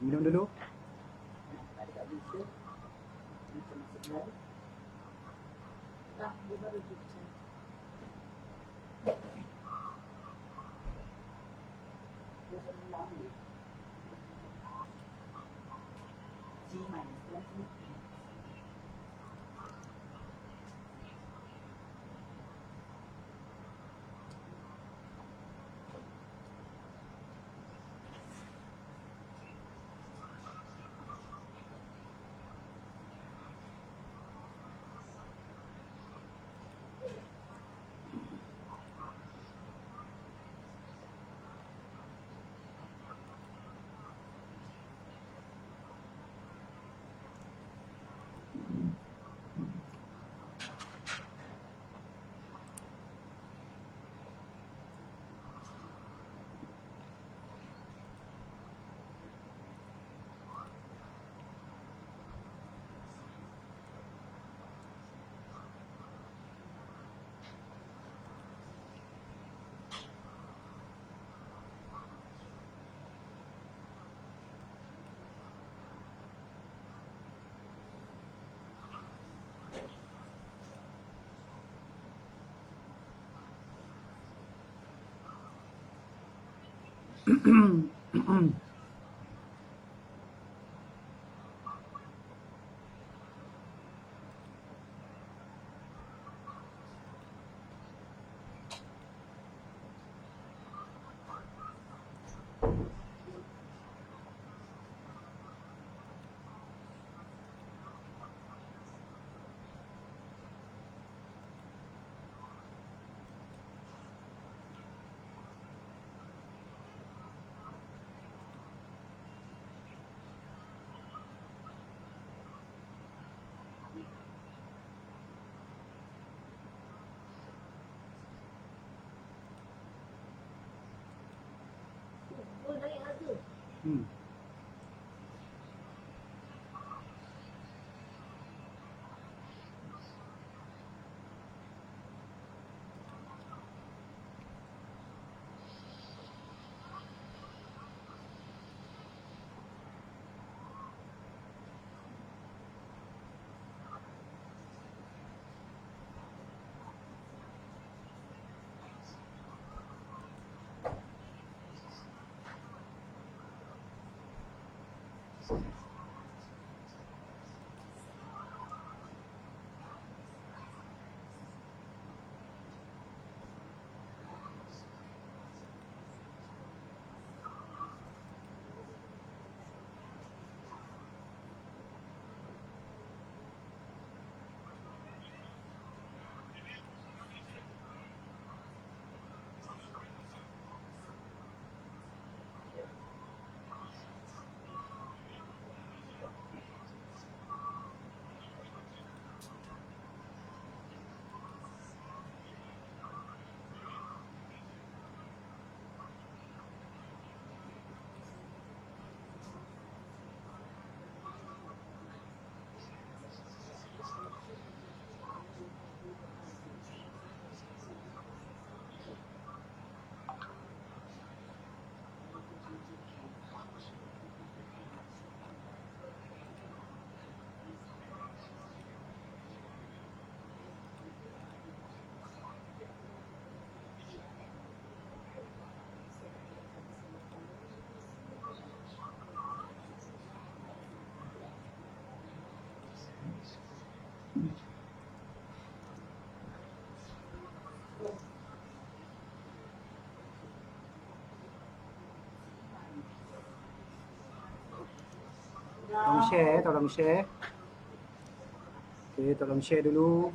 Minum dulu. Hmm. Tolong share. Oke, tolong share dulu.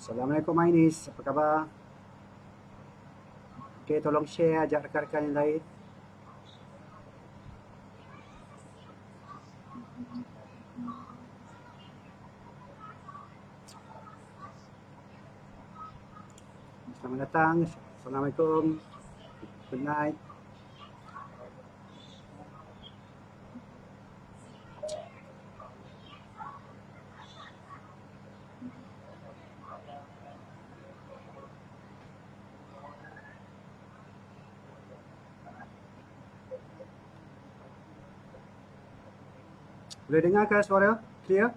Assalamualaikum Ainis, apa khabar? Okey, tolong share, ajak rakan-rakan yang lain. Selamat datang. Assalamualaikum. Good night. Boleh dengar ke suara? Clear?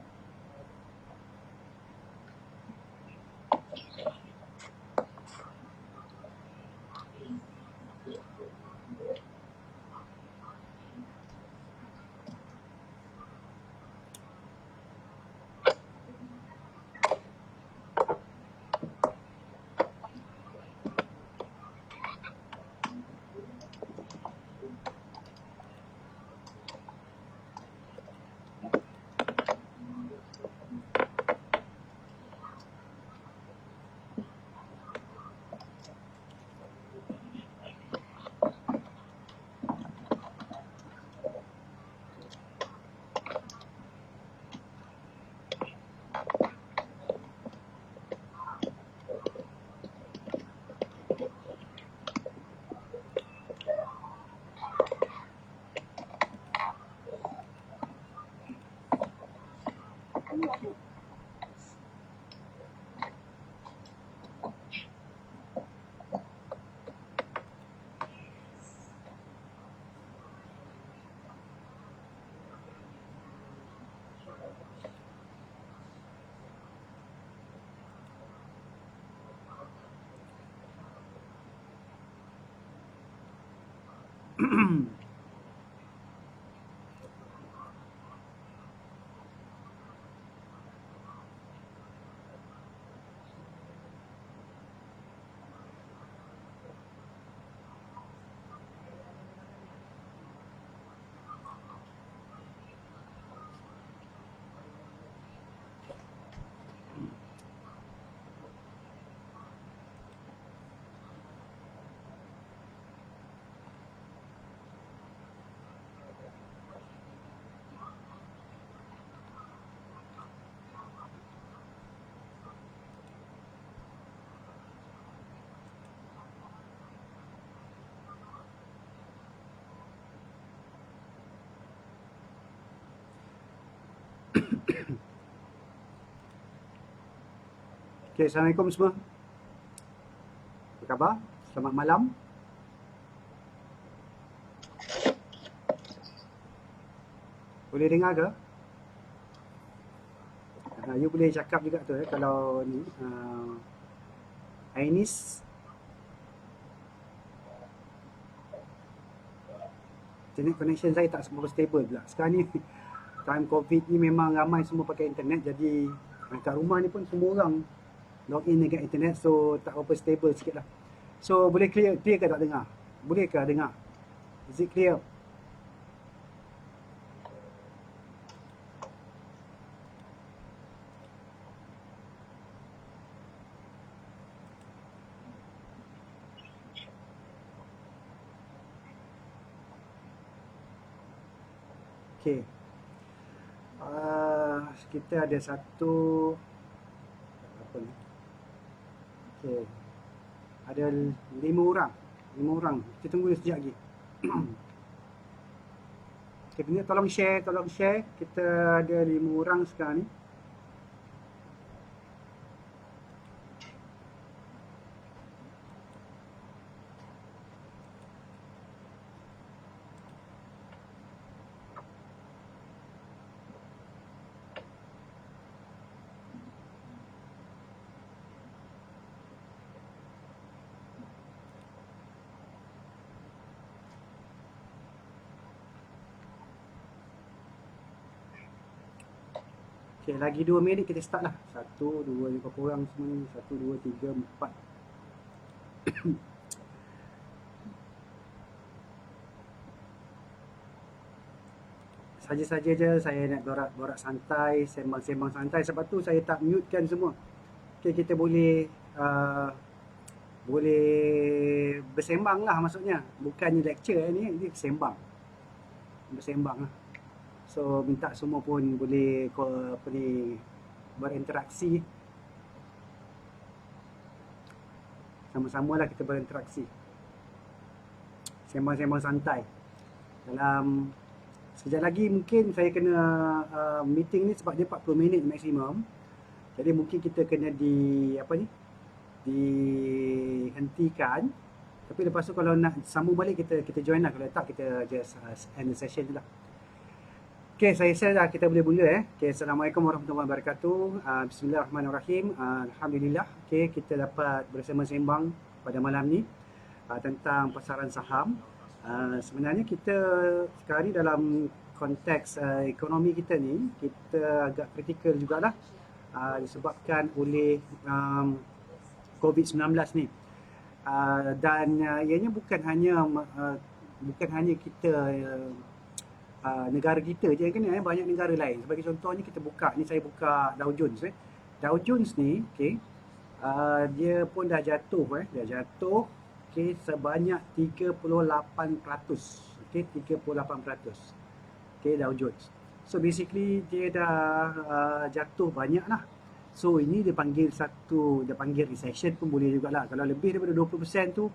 Okay, Assalamualaikum semua. Apa khabar? Selamat malam. Boleh dengar ke? You boleh cakap juga tu kalau ni Ainis internet connection saya tak semua stable pula. Sekarang ni time COVID ni memang ramai semua pakai internet, jadi kat rumah ni pun semua orang log in dengan internet, so tak apa stable sikit lah. So boleh clear ke tak dengar? Boleh ke dengar? Is it clear? Okay. Kita ada satu apa ni? Okay. Ada 5 orang. Kita tunggu sekejap lagi. Okay, punya tolong share. Kita ada 5 orang sekarang ni. Okay, lagi 2 minit kita start lah. 1, 2, berapa orang semua ni? 1, 2, 3, 4. Saja-saja je saya nak borak santai, sembang-sembang santai. Sebab tu saya tak mute kan semua. Okay, kita boleh bersembang lah maksudnya. Bukannya lecture ni, ini bersembang lah. So minta semua pun boleh berinteraksi. Sama-sama lah kita berinteraksi. Sembang-sembang santai. Dalam sekejap lagi mungkin saya kena meeting ni sebab dia 40 minit maksimum. Jadi mungkin kita kena dihentikan. Tapi lepas tu kalau nak sambung balik kita join lah. Kalau tak kita just end the session je lah. Okay, saya share dah, kita boleh mula Okay, Assalamualaikum warahmatullahi wabarakatuh. Bismillahirrahmanirrahim. Alhamdulillah. Okay, kita dapat bersembang-sembang pada malam ni tentang pasaran saham. Sebenarnya kita sekarang ni dalam konteks ekonomi kita ni, kita agak kritikal jugalah disebabkan oleh COVID-19 ni. Dan ianya bukan hanya kita negara kita je yang kena, banyak negara lain. Sebagai contohnya kita buka, ni saya buka Dow Jones Dow Jones ni, okay, dia pun dah jatuh okay, sebanyak 38%. Okay, 38%. Okay, Dow Jones. So basically dia dah jatuh banyak lah. So ini dia panggil recession pun boleh jugalah. Kalau lebih daripada 20% tu,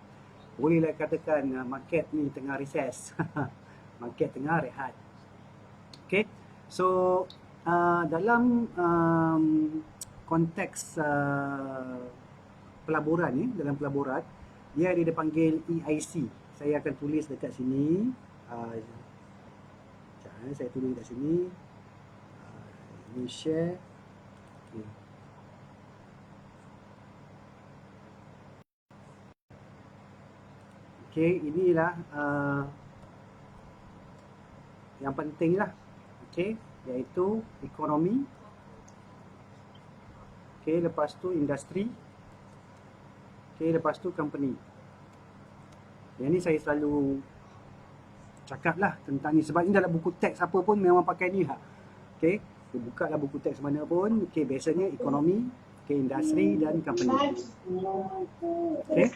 bolehlah katakan market ni tengah recess. Market tengah rehat. Okay, so dalam konteks pelaburan ni, dalam pelaburan dia ada dipanggil EIC. Saya akan tulis dekat sini. Saya tulis dekat sini. Ini share. Okay, inilah yang penting lah, okay, iaitu ekonomi, okay, lepas tu industri, okay, lepas tu company. Yang ni saya selalu cakap lah tentang ni, sebab ni dalam buku teks apa pun memang pakai ni lah. Okay, buka lah buku teks mana pun, okay, biasanya ekonomi, okay, industri dan company. Okay.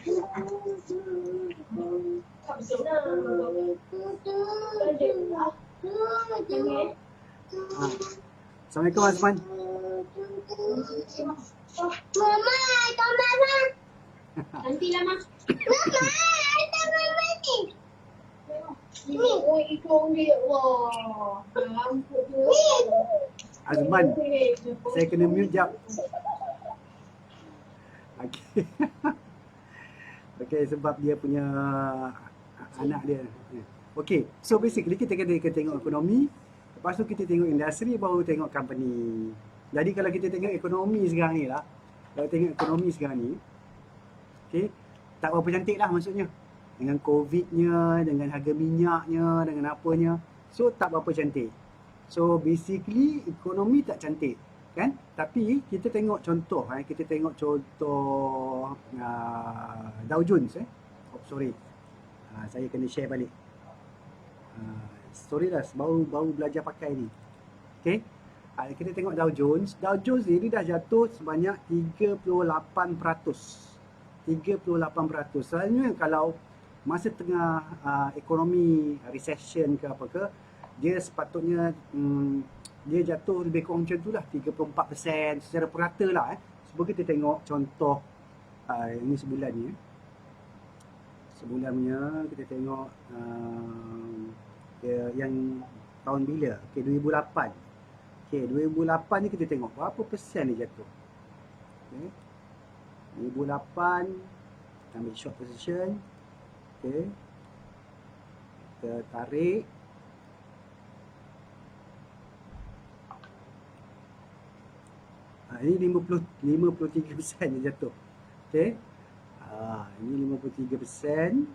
Assalamualaikum Azman. Mama, nantilah mak. Mama, tak mati. Ni, ikut dia. Wah, Azman, saya kena mute jap. Okey. Okey, sebab dia punya anak dia. Okey, so basically kita kena tengok ekonomi, lepas tu kita tengok industri, baru tengok company. Jadi kalau kita tengok ekonomi sekarang ni lah, kalau tengok ekonomi sekarang ni, okey, tak berapa cantik lah maksudnya. Dengan COVID-nya, dengan harga minyaknya, dengan apanya, so tak berapa cantik. So basically ekonomi tak cantik, kan? Tapi kita tengok contoh, kita tengok contoh Dow Jones. Oh sorry, saya kena share balik. Sorry lah, baru belajar pakai ni. Okay, kita tengok Dow Jones. Dow Jones ni dah jatuh sebanyak 38%. 38%. Selalunya kalau masa tengah ekonomi recession ke apa ke, dia sepatutnya dia jatuh lebih kurang macam tu lah, 34% secara purata lah. Sebab kita tengok contoh ini sebulan ni. Sebulan punya kita tengok yang tahun bila? Okay, 2008. Okay, 2008 ni kita tengok berapa persen dia jatuh. Okay, 2008 ambil short position. Okay, kita tarik. Ini 53% dia jatuh. Okay, ini 53%.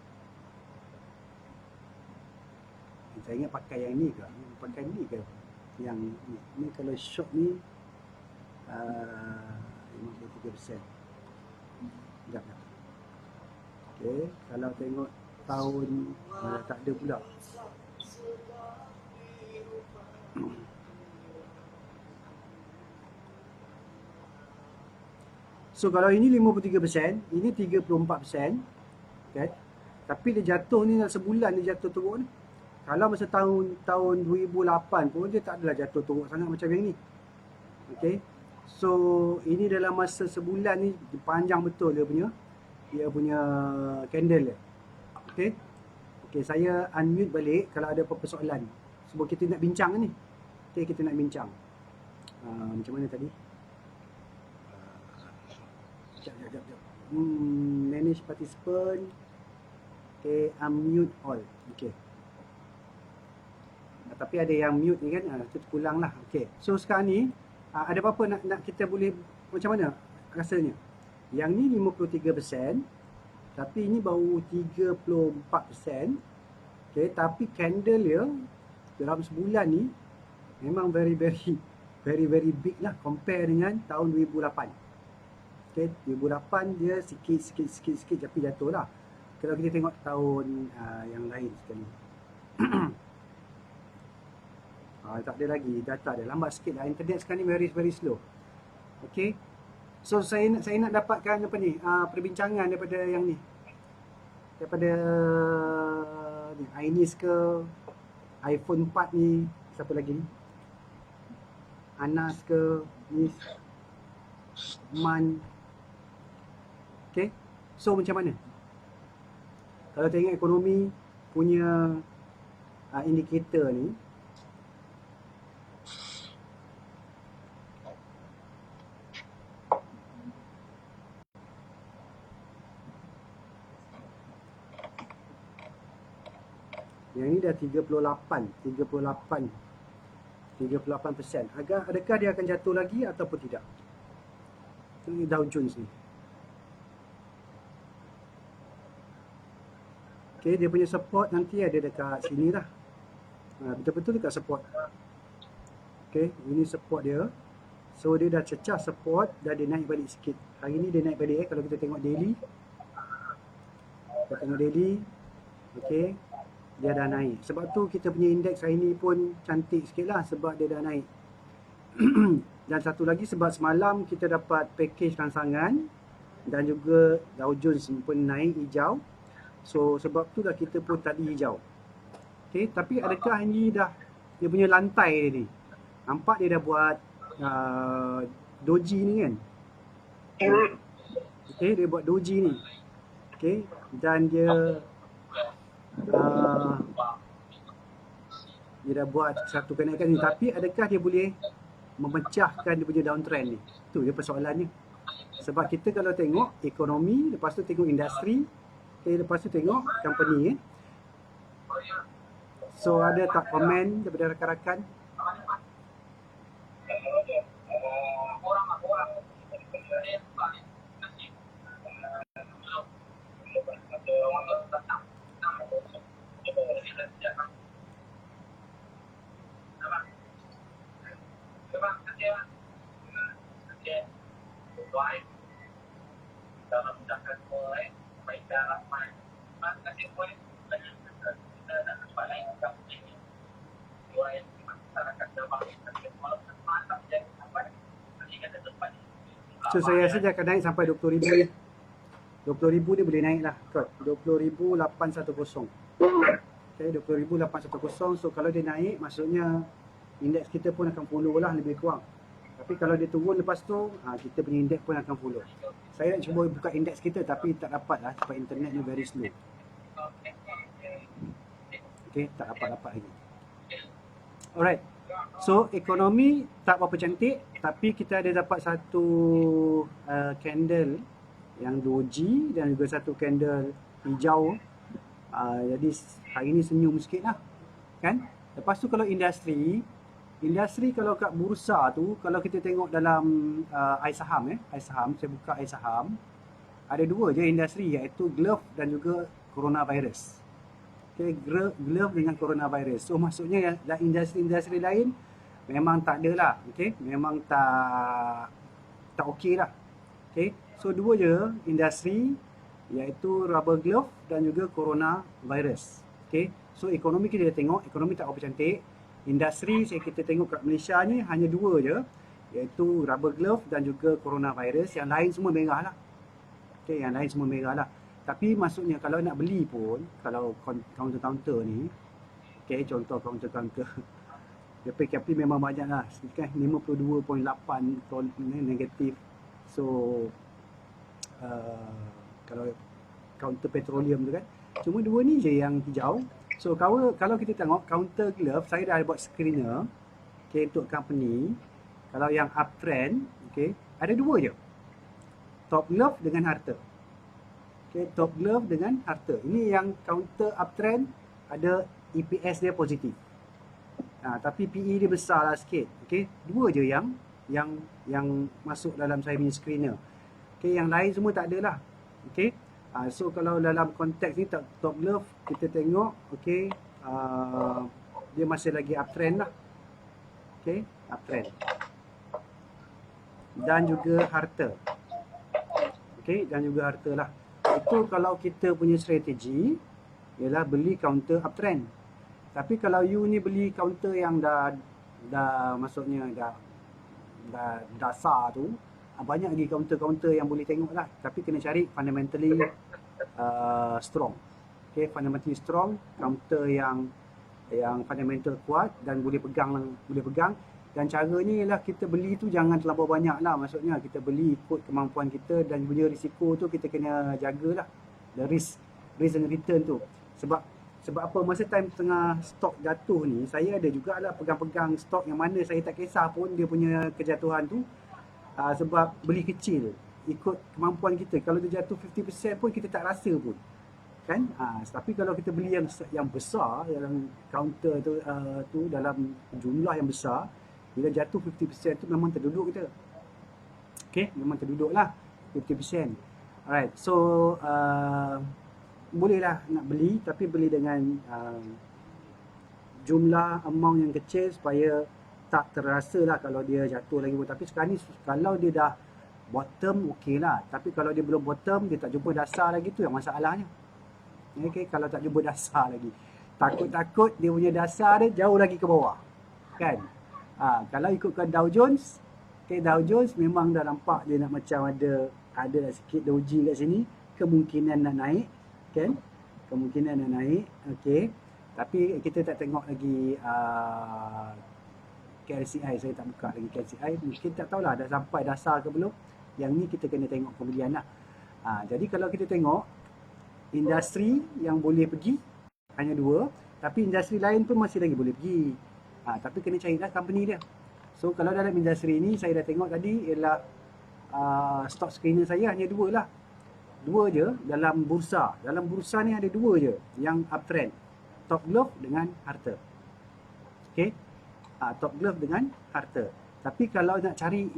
Saya ingat pakai yang ni ke? Pakai ni ke? Yang ni. Ni kalau short ni 53%. Sekejap. Okay, kalau tengok tahun tak ada pula. So kalau ini 53%, ini 34%, okay? Tapi dia jatuh ni dalam sebulan dia jatuh teruk ni. Kalau masa tahun 2008 pun dia tak adalah jatuh teruk sangat macam yang ni. Okay? So ini dalam masa sebulan ni panjang betul dia punya candle dia. Okay? Okay, saya unmute balik kalau ada apa-apa soalan. Sebab kita nak bincang ni. Okay, kita nak bincang. Macam mana tadi? Sekejap. Manage participant. Okay, unmute all. Okay. Tapi ada yang mute ni kan, itu pulang lah. Okay, so sekarang ni ada apa-apa nak kita boleh macam mana rasanya? Yang ni 53%, tapi ini baru 34%. Okay, tapi candle dia dalam sebulan ni memang very big lah compare dengan tahun 2008. Okay, 2008 dia sikit tapi jatuh lah. Kalau kita tengok tahun yang lain sekali. Tak ada lagi data dia, lambat sikit lah. Internet sekarang ni very slow. Okay, so saya nak dapatkan apa ni, perbincangan daripada yang ni, daripada ni, Ainis ke, iPhone 4 ni, siapa lagi ni, Anas ke, ni Man. Okay, so macam mana kalau tengok ekonomi punya indikator ni? Yang ni dah 38%. Adakah dia akan jatuh lagi ataupun tidak? Ini Dow Jones ni. Okay, dia punya support nanti ada dekat sini lah. Betul-betul dekat support. Okay, ini support dia. So dia dah cecah support, dah dia naik balik sikit. Hari ni dia naik balik kalau kita tengok daily. Kita tengok daily. Okay, dia dah naik. Sebab tu kita punya indeks hari ni pun cantik sikit lah, sebab dia dah naik. Dan satu lagi sebab semalam kita dapat package rangsangan dan juga Dow Jones pun naik hijau. So sebab tu dah kita pun tadi hijau. Okay, tapi adakah ini dah dia punya lantai dia ni? Nampak dia dah buat doji ni kan? Okay, dia buat doji ni. Okay, dan dia dah buat satu kenaikan ni. Tapi adakah dia boleh memecahkan dia punya downtrend ni? Tu dia persoalannya. Sebab kita kalau tengok ekonomi, lepas tu tengok industri, lepas tu tengok company. So ada tak komen daripada rakan-rakan? So saya rasa dia akan naik sampai 20,000 ni. 20,000 dia boleh naik lah kot. 20,810. Okay, 20,810. So kalau dia naik, maksudnya indeks kita pun akan follow lah lebih kurang. Tapi kalau dia turun lepas tu, kita punya indeks pun akan follow. Saya nak cuba buka indeks kita tapi tak dapat lah sebab internet ni very slow. Okay, tak dapat lagi. Alright. So ekonomi tak berapa cantik, tapi kita ada dapat satu candle yang doji dan juga satu candle hijau. Jadi hari ni senyum sikit lah, kan? Lepas tu kalau industri kalau kat bursa tu, kalau kita tengok dalam iSaham, saya buka iSaham, ada dua je industri, iaitu glove dan juga coronavirus. Okay, glove dengan coronavirus. So maksudnya industri lain memang tak ada lah. Okay, memang tak okey lah. Okay, so dua je industri, iaitu rubber glove dan juga coronavirus. Okay, so ekonomi kita tengok, ekonomi tak apa cantik. Industri kita tengok kat Malaysia ni hanya dua je, iaitu rubber glove dan juga coronavirus. Yang lain semua merah lah. Okay, yang lain semua merah lah. Tapi maksudnya kalau nak beli pun, kalau counter-counter ni, okay, contoh counter-counter, PKP memang banyak lah, kan, 52.8 negatif. So kalau counter petroleum tu kan, cuma dua ni je yang hijau. So kalau kita tengok counter glove, saya dah buat screener, okay, untuk company. Kalau yang uptrend, okay, ada dua je, top glove dengan harta. Okay, top glove dengan harta. Ini yang counter uptrend, ada EPS dia positif. Tapi PE dia besar lah sikit. Okay, dua je yang masuk dalam saya punya screener. Okay, yang lain semua tak ada lah. Okay, so kalau dalam konteks ni top glove kita tengok, okay, dia masih lagi uptrend lah. Okay, uptrend. Dan juga harta. Okay, dan juga harta lah. Itu kalau kita punya strategi ialah beli counter uptrend. Tapi kalau you ni beli counter yang dah maksudnya dah dasar tu, banyak lagi counter yang boleh tengok lah. Tapi kena cari fundamentally strong. Okay, fundamentally strong, counter yang fundamental kuat dan boleh pegang. Dan caranya ialah kita beli tu jangan terlalu banyak lah. Maksudnya kita beli ikut kemampuan kita, dan punya risiko tu kita kena jagalah. The risk and return tu. Sebab apa, masa time tengah stok jatuh ni, saya ada jugalah pegang-pegang stok yang mana saya tak kisah pun dia punya kejatuhan tu. Sebab beli kecil, ikut kemampuan kita. Kalau dia jatuh 50% pun kita tak rasa pun, kan? Tapi kalau kita beli yang besar, yang counter tu dalam jumlah yang besar, bila jatuh 50% tu memang terduduk kita. Okay, memang terduduk lah 50%. Alright, so bolehlah nak beli, tapi beli dengan jumlah amount yang kecil supaya tak terasa lah kalau dia jatuh lagi. Tapi sekarang ni kalau dia dah bottom, okey lah. Tapi kalau dia belum bottom, dia tak jumpa dasar lagi, tu yang masalahnya. Okay, kalau tak jumpa dasar lagi, takut-takut dia punya dasar dia jauh lagi ke bawah, kan? Kalau ikutkan Dow Jones, okay, Dow Jones memang dah nampak dia nak macam ada sikit doji kat sini, kemungkinan nak naik, kan? Kemungkinan nak naik, okay. Tapi kita tak tengok lagi KLCI, saya tak buka lagi KLCI, mungkin tak tahulah dah sampai dasar ke belum. Yang ni kita kena tengok kemudian lah. Jadi kalau kita tengok industri yang boleh pergi hanya dua, tapi industri lain pun masih lagi boleh pergi. Tapi kena carilah company dia. So kalau dalam industri ni saya dah tengok tadi ialah stock screener saya hanya dua lah. Dua je dalam bursa. Dalam bursa ni ada dua je yang uptrend. Top Glove dengan Harta. Okay. Top Glove dengan Harta. Tapi kalau nak cari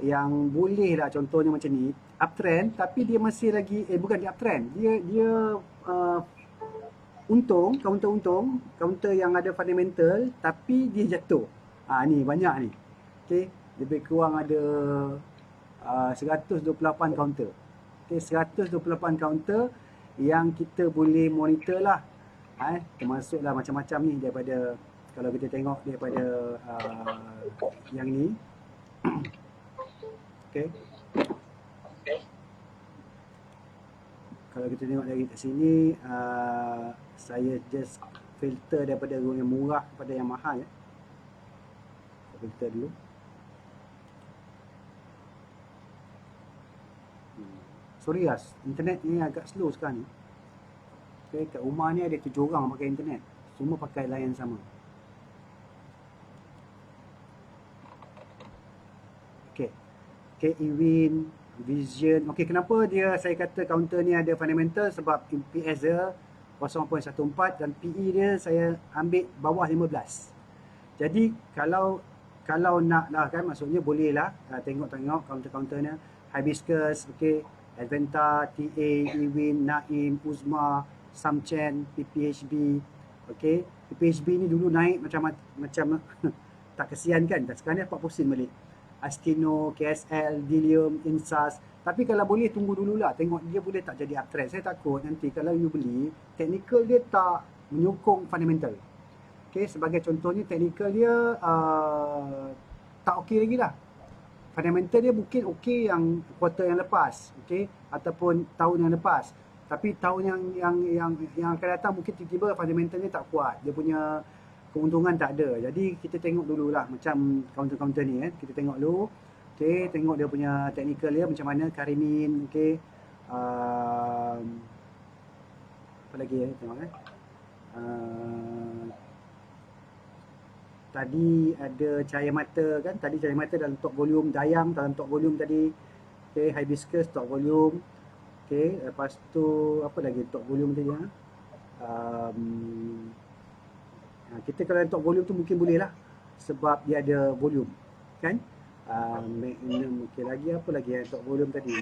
yang boleh lah, contohnya macam ni, uptrend tapi dia masih lagi, bukan dia uptrend, dia counter yang ada fundamental tapi dia jatuh. Ni banyak ni. Okay. Lebih kurang ada 128 counter. Okay, 128 counter yang kita boleh monitor lah. Termasuklah macam-macam ni, daripada kalau kita tengok daripada yang ni. Okay. Kalau kita tengok dari kat sini, saya just filter daripada yang murah kepada yang mahal ya. Saya filter dulu. Sorry lah, internet ni agak slow sekarang ni. Okay, kat rumah ni ada 7 orang pakai internet. Semua pakai layan sama. Okay. Okay, Ewin, Vision. Okay, kenapa saya kata counter ni ada fundamental? Sebab PS dia 0.14 dan PE dia saya ambil bawah 15. Jadi kalau nak lah kan, maksudnya boleh lah tengok counter-counternya. Hibiscus, okay, Adventa, TA, Ewin, Naim, Uzma, Samchen, PPHB. Okay, PPHB ni dulu naik macam tak kesian kan. Sekarang ni 40 sen balik. Astino, KSL, Dilium, Insas. Tapi kalau boleh tunggu dululah, tengok dia boleh tak jadi uptrend. Saya takut nanti kalau you beli, technical dia tak menyokong fundamental. Okay, sebagai contohnya technical dia tak okey lagi lah. Fundamental dia mungkin okey yang quarter yang lepas, okey, ataupun tahun yang lepas. Tapi tahun yang akan datang mungkin tiba-tiba fundamentalnya tak kuat. Dia punya keuntungan tak ada. Jadi kita tengok dululah macam counter-counter ni kita tengok dulu. Okey, tengok dia punya technical dia macam mana, Karimin, okey. Apa lagi tengok tadi ada cahaya mata kan, tadi cahaya mata dalam top volume, Dayang dalam top volume tadi. Okey, Hibiscus top volume. Okey, lepas tu apa lagi top volume tadi kita kalau top volume tu mungkin boleh lah sebab dia ada volume kan. Magnum, okey, lagi apa lagi yang top volume tadi?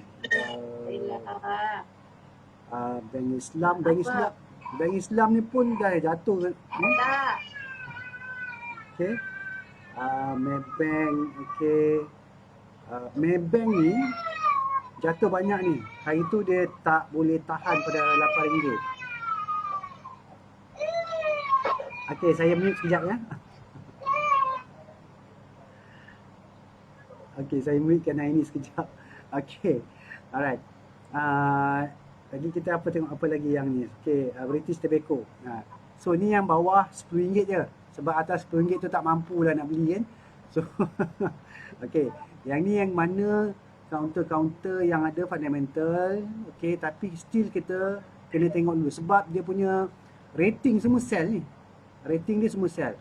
Bank Islam ni pun dah jatuh kan. Okay. Maybank, okay. Maybank ni jatuh banyak ni. Hari tu dia tak boleh tahan pada RM8. Okay, saya mute sekejap ya. Okay, saya mute kerana ini sekejap. Okay, alright. Lagi kita tengok apa lagi yang ni. Okay, British Tobacco. So ni yang bawah RM10 je. Sebab atas RM10 tu tak mampu lah nak beli kan. So, okay. Yang ni yang mana counter-counter yang ada fundamental. Okay, tapi still kita kena tengok dulu. Sebab dia punya rating semua sell ni. Rating dia semua sell.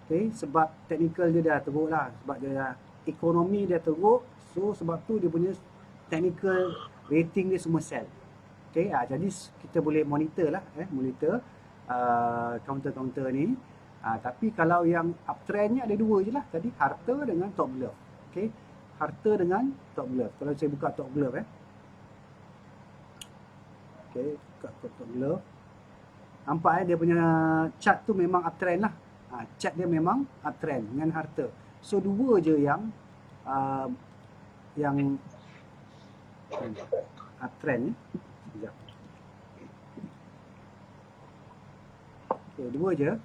Okay, sebab technical dia dah teruk lah. Sebab dia dah, ekonomi dia teruk. So, sebab tu dia punya technical rating dia semua sell. Okay, jadi kita boleh monitor lah. Monitor counter-counter ni. Tapi kalau yang uptrendnya ada dua je lah. Tadi Harta dengan Top Glove. Okay. Harta dengan Top Glove. Kalau saya buka Top Glove okay, buka Top Glove. Nampak dia punya chart tu memang uptrend lah. Chart dia memang uptrend dengan Harta. So dua je yang uptrend ni. Sekejap. Okay, dua je.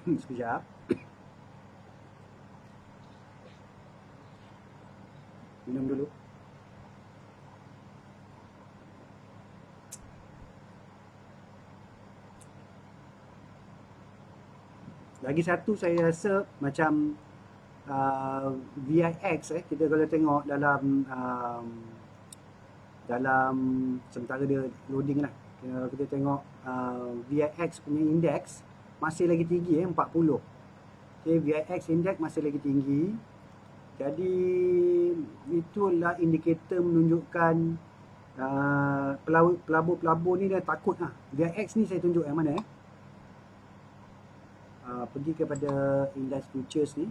Sekejap. Minum dulu. Lagi satu saya rasa macam VIX kita kalau tengok dalam dalam sementara dia loading lah. Kalau kita tengok VIX punya index masih lagi tinggi 40. Okay, VIX index masih lagi tinggi. Jadi itulah indikator menunjukkan pelabur-pelabur ni dia takut lah. VIX ni saya tunjuk yang mana pergi kepada index futures ni.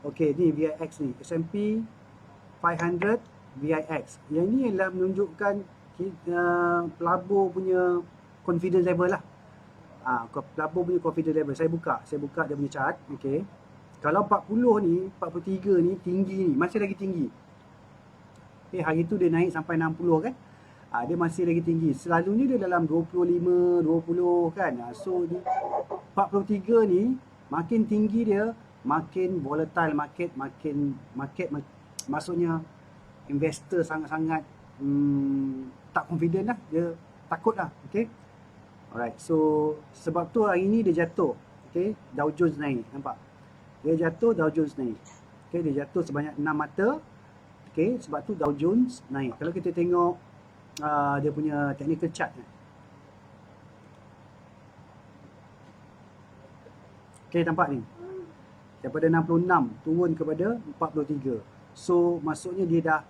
Okey, ni VIX ni, S&P 500 VIX. Yang ni adalah menunjukkan pelabur punya confidence level lah. Pelabur punya confidence level. Saya buka dia punya chart. Okey. Kalau 40 ni, 43 ni tinggi ni, masih lagi tinggi. Okay, hari tu dia naik sampai 60 kan. Dia masih lagi tinggi. Selalunya dia dalam 25, 20 kan. So 43 ni makin tinggi dia, makin volatile market, maksudnya investor sangat-sangat tak confident lah, dia takut lah. Okay. Alright, so sebab tu hari ni dia jatuh. Okay, Dow Jones naik, nampak? Dia jatuh, Dow Jones naik. Okay, dia jatuh sebanyak 6 mata. Okay, sebab tu Dow Jones naik. Kalau kita tengok dia punya technical chart ni. Okay, nampak ni? Daripada 66 turun kepada 43. So maksudnya dia dah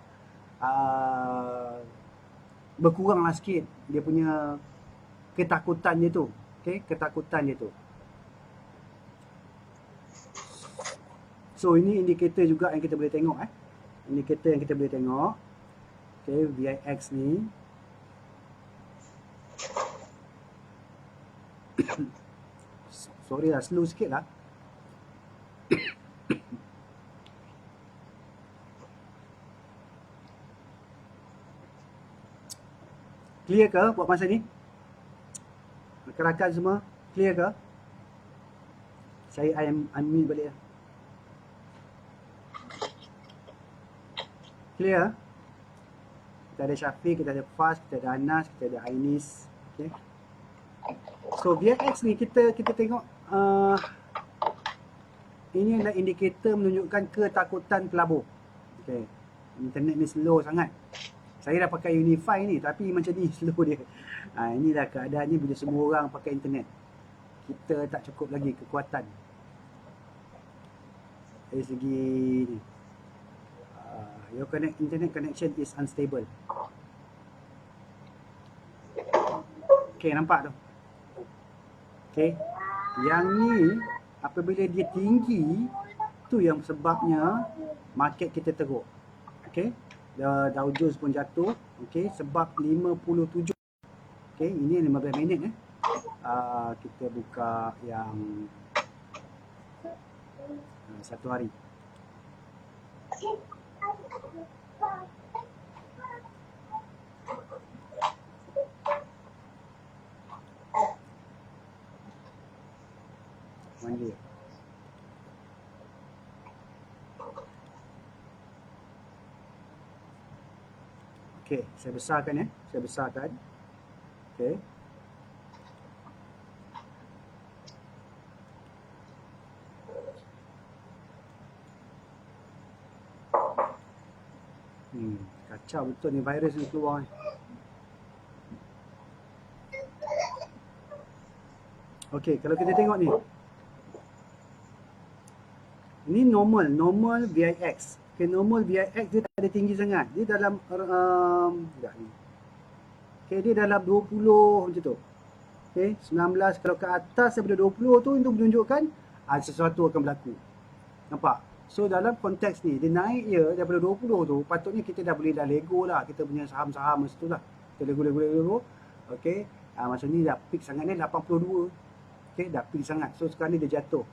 berkurang lah sikit dia punya ketakutan dia tu. Okay, ketakutan dia tu. So ini indikator juga yang kita boleh tengok indikator yang kita boleh tengok. Okay, VIX ni sorry lah, slow sikit lah. Clear ke buat masa ni? Rakan-rakan semua clear ke? Saya unmute balik lah. Clear? Kita ada Syafiq, kita ada Faz, kita ada Anas, kita ada Ainis. Okay. So VIX ni kita tengok ini adalah indikator menunjukkan ketakutan pelabur. Okay. Internet ni slow sangat. Saya dah pakai Unify ni tapi macam ni slow dia. Inilah keadaannya bila semua orang pakai internet. Kita tak cukup lagi kekuatan dari segi ni. Your internet connection is unstable. Okay, nampak tu. Okay, yang ni apabila dia tinggi tu yang sebabnya market kita teruk. Okay, Dow Jones pun jatuh. Okay, sebab 57. Okay, ini 15 minit kita buka yang satu hari. One day. Okay, saya besarkan saya besarkan. Okay. Kacau betul ni virus ni keluar ni. Okay, kalau kita tengok ni. Ini normal VIX. Okay, normal VIX dia tak ada tinggi sangat. Dia dalam okay, dia dalam 20 macam tu. Okay, 19 kalau ke atas daripada 20 tu itu menunjukkan sesuatu akan berlaku. Nampak? So dalam konteks ni dia naik daripada 20 tu, patutnya kita dah boleh lego lah kita punya saham-saham masa tu lah. Kita lego. Okay, macam ni dah peak sangat ni 82. Okay, dah peak sangat. So sekarang ni dia jatuh.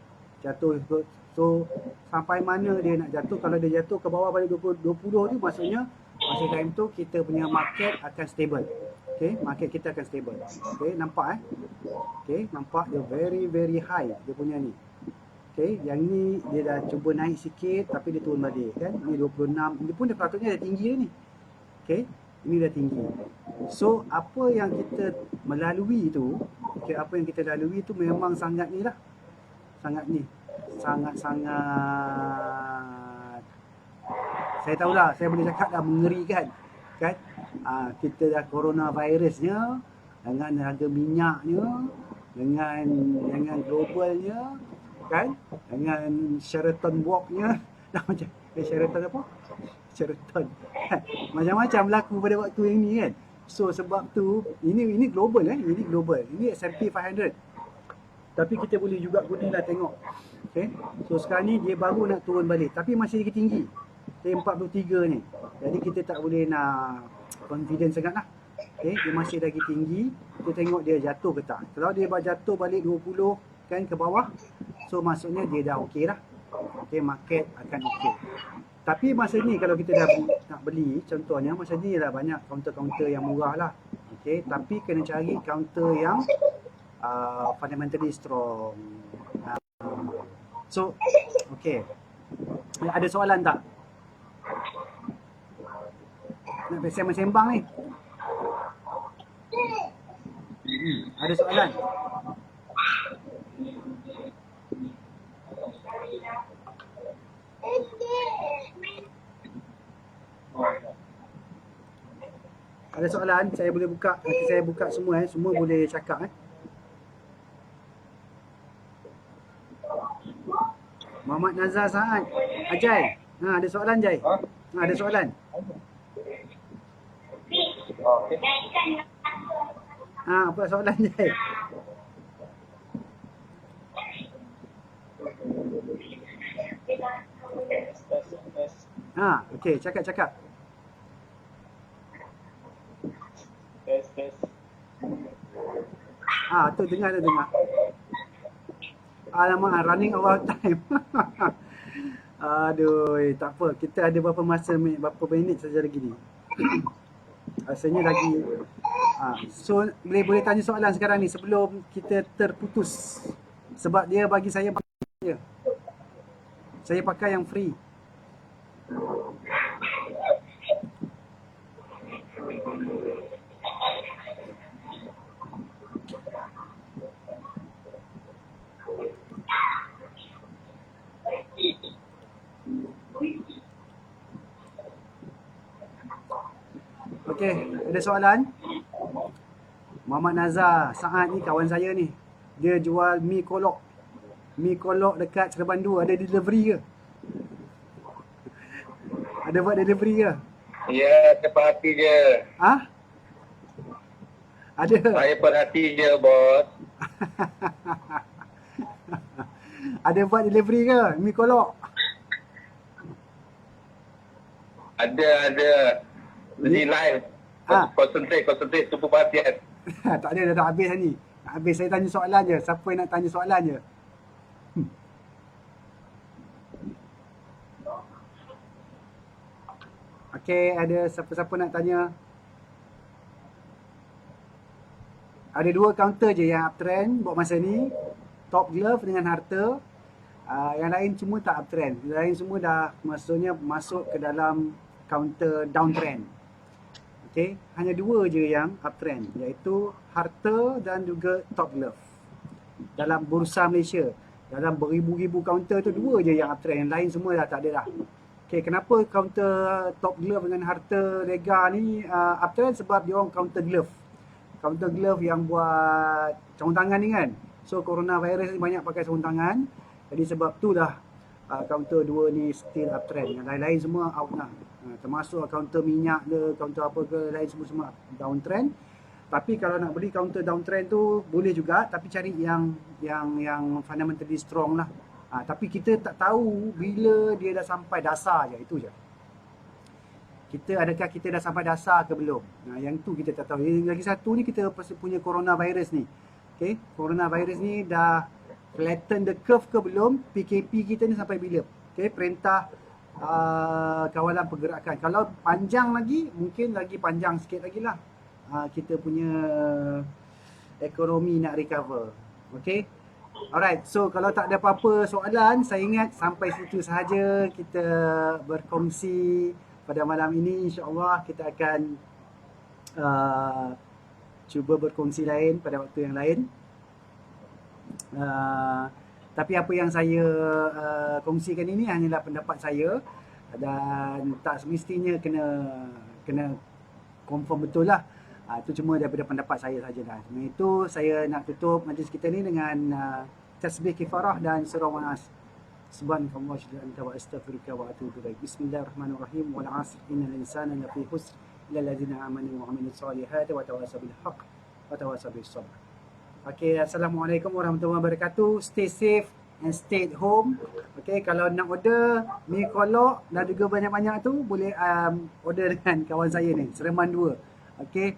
So sampai mana dia nak jatuh? Kalau dia jatuh ke bawah pada 20 tu, maksudnya masa time tu kita punya market akan stable. Okay, market kita akan stable. Okay, nampak Okay, nampak dia very high dia punya ni. Okay, yang ni dia dah cuba naik sikit tapi dia turun balik kan. Ni 26, ini pun dia patutnya dah tinggi ni. Okay, ini dah tinggi. So apa yang kita melalui tu, okay, apa yang kita lalui tu memang sangat ni lah. sangat ni. Sangat-sangat, saya tahulah, saya boleh cakap dah mengerikan. Kan? Kita dah coronavirusnya, dengan harga minyaknya, dengan globalnya, kan? Dengan Sheraton Walk-nya, dah macam Sheraton apa? Sheraton. Macam-macam berlaku pada waktu yang ni kan. So sebab tu ini global ini global. Ini S&P 500. Tapi kita boleh juga gunalah tengok. Okay? So sekarang ni dia baru nak turun balik tapi masih lagi tinggi. Okay, 43 ni. Jadi kita tak boleh nak confident sangat lah. Okay, dia masih lagi tinggi. Kita tengok dia jatuh ke tak. Kalau dia jatuh balik 20 kan ke bawah, so maksudnya dia dah okey lah. Okay, market akan okey. Tapi masa ni kalau kita dah nak beli, contohnya masa ni lah banyak counter-counter yang murah lah. Okay, tapi kena cari counter yang fundamentally strong. So, okay. Ada soalan tak? Nak bersembang-sembang ni. Ada soalan? Ada soalan? Saya boleh buka. Nanti saya buka semua semua boleh cakap Muhammad Nazar Saad. Ajay. Ada soalan Jai? Ada soalan? Apa soalan Jai? Okey, cakap. Tu dengar. Alamak, running out of time. Aduh, tak apa. Kita ada berapa minit saja lagi ni. Rasanya lagi. So, boleh tanya soalan sekarang ni sebelum kita terputus. Sebab dia bagi saya pakai. Saya pakai yang free. Okey, ada soalan? Muhammad Nazar Saad ni kawan saya ni. Dia jual mi kolok. Mi kolok dekat Serembandu. Ada delivery ke? Ada buat delivery ke? Ya, saya perhati je. Ada. Saya perhati je, bos. Ada buat delivery ke mi kolok? Ada. Jadi live. Konsentrate, tunggu perhatian. Tak ada, dah habis ni. Habis, saya tanya soalan je. Siapa yang nak tanya soalan je? Okey, ada siapa-siapa nak tanya? Ada 2 counter je yang uptrend buat masa ni. Top Glove dengan Harta. Yang lain semua tak uptrend. Yang lain semua dah maksudnya masuk ke dalam counter downtrend. Okay, hanya 2 je yang uptrend, iaitu Harta dan juga Top Glove. Dalam bursa Malaysia, dalam beribu-ribu counter tu 2 je yang uptrend, yang lain semua dah tak ada dah. Okay, kenapa counter Top Glove dengan Harta Rega ni uptrend? Sebab dia orang counter glove. Counter glove yang buat sarung tangan ni kan. So coronavirus ni banyak pakai sarung tangan. Jadi sebab tu dah counter 2 ni still uptrend. Yang lain-lain semua out lah. Termasuk counter minyak ke, counter apa ke, lain semua downtrend. Tapi kalau nak beli counter downtrend tu boleh juga, tapi cari yang fundamentally strong lah. Tapi kita tak tahu bila dia dah sampai dasar je, itu je. Adakah kita dah sampai dasar ke belum? Yang tu kita tak tahu. Lagi satu ni kita punya coronavirus ni. Okay, coronavirus ni dah flatten the curve ke belum? PKP kita ni sampai bila? Okay, perintah kawalan pergerakan. Kalau panjang lagi, mungkin lagi panjang sikit lagi lah. Kita punya ekonomi nak recover. Okay. Alright, so kalau tak ada apa-apa soalan, saya ingat sampai situ sahaja kita berkongsi pada malam ini. InsyaAllah kita akan cuba berkongsi lain pada waktu yang lain. Tapi apa yang saya kongsikan ini hanyalah pendapat saya dan tak semestinya kena confirm betul lah. Itu cuma daripada pendapat saya sajalah. Dengan itu saya nak tutup majlis kita ni dengan tasbih kifarah dan surah An-Nas. Subhanakallah wa anta wa astaghfiruka wa atubu ilaik. Bismillahirrahmanirrahim. Wal 'asr innal insana lafi khusr illa alladziina aamanu wa 'amilus solihati wa tawassaw bil haqq wa tawassaw bis sabr. Okay, Assalamualaikum warahmatullahi wabarakatuh. Stay safe and stay at home. Okay, kalau nak order mi kolok dan juga banyak-banyak tu boleh order dengan kawan saya ni, Sereman 2. Okay,